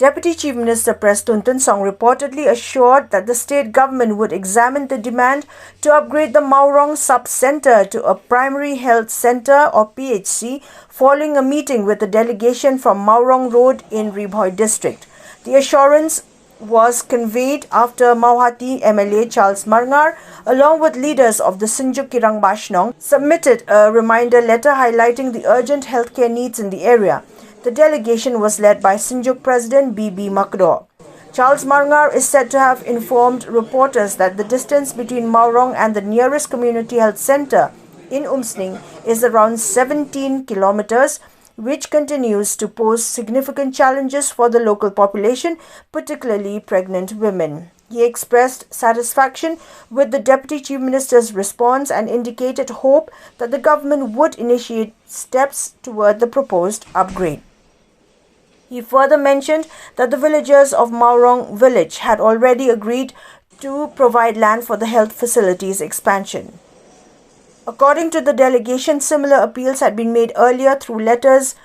Deputy Chief Minister Prestone Tynsong reportedly assured that the state government would examine the demand to upgrade the Mawrong Sub-Centre to a primary health centre or PHC following a meeting with a delegation from Mawrong Road in Ribhoi district. The assurance was conveyed after Mauhati MLA Charles Marngar, along with leaders of the Sinjuk Kirang Bashnong, submitted a reminder letter highlighting the urgent healthcare needs in the area. The delegation was led by Sinjuk President B.B. Makdo. Charles Marngar is said to have informed reporters that the distance between Mawrong and the nearest community health centre in Umsning is around 17 kilometers, which continues to pose significant challenges for the local population, particularly pregnant women. He expressed satisfaction with the Deputy Chief Minister's response and indicated hope that the government would initiate steps toward the proposed upgrade. He further mentioned that the villagers of Mawrong village had already agreed to provide land for the health facilities expansion. According to the delegation, similar appeals had been made earlier through letters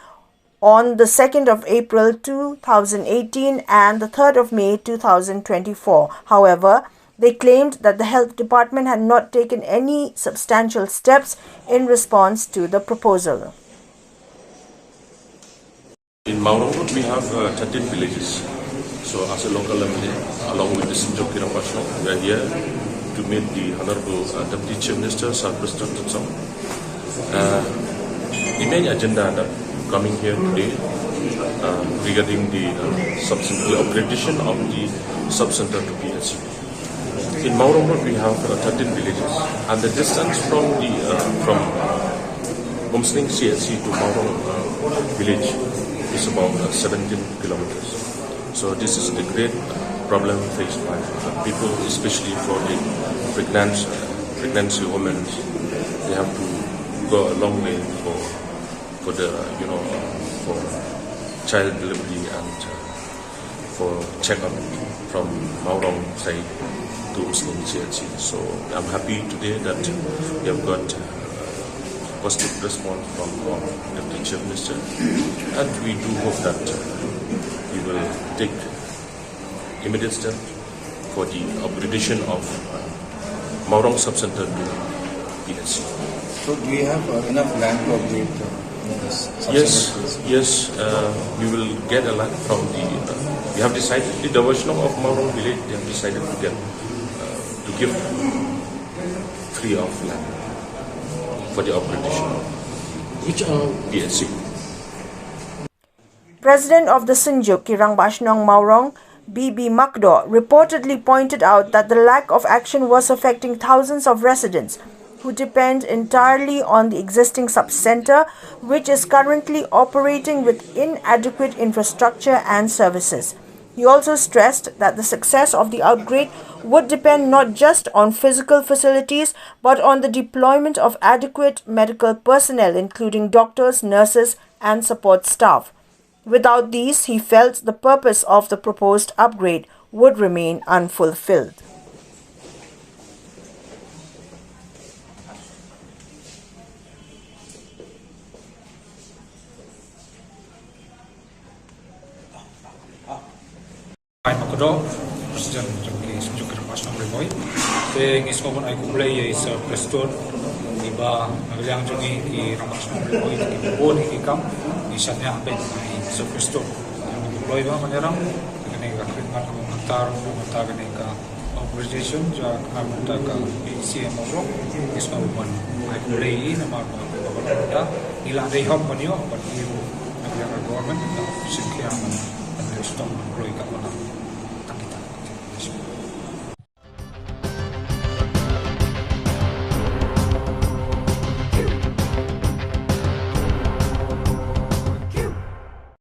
on the 2nd of April 2018 and the 3rd of May 2024. However, they claimed that the health department had not taken any substantial steps in response to the proposal. In Mawrong Road, we have 13 villages. So as a local MLA, along with the Sinjuk Kirang Bashnong, we are here to meet the Honorable Deputy Chief Minister, Sir Prestone Tynsong. The main agenda that coming here today regarding the upgradation of the sub-centre to PHC. In Mawrong Road, we have 13 villages, and the distance from Umsning CHC to Mawrong village is about 17 kilometers. So this is the great problem faced by people, especially for the pregnancy women. They have to go a long way for the for child delivery and for checkup from Mawrong side to Umsning CHC. So I'm happy today that we have got positive response from our Deputy Chief Minister, and we do hope that we will take immediate steps for the upgradation of Mawrong Sub-Centre to PHC. So do we have enough land to upgrade this sub-centre? Yes, we will get a land from we have decided, the diversion of Mawrong village, they have decided to give free of land for the upgradation, which are PHC. President of the Sinjuk Kirang Bashnong Mawrong, B.B. Makdo, reportedly pointed out that the lack of action was affecting thousands of residents who depend entirely on the existing sub-centre, which is currently operating with inadequate infrastructure and services. He also stressed that the success of the upgrade would depend not just on physical facilities but on the deployment of adequate medical personnel, including doctors, nurses and support staff. Without these, he felt the purpose of the proposed upgrade would remain unfulfilled. I'm Makdo, President of the Sinjuk Kirang Bashnong Ribhoi. The ngis mo ay kublay is Prestone, iba nagaliang jungi ki Bashnong Ribhoi ki bubon ikikam isa niya apet ay sa Prestone. Ang kublay ba manerang kani ka treatment ko matar ko matagani ka operation ja kamunta ka PCM mo is mo man ay kublay na mga babalita ila day hop man yo but nagaliang government simply ang Prestone kublay ka na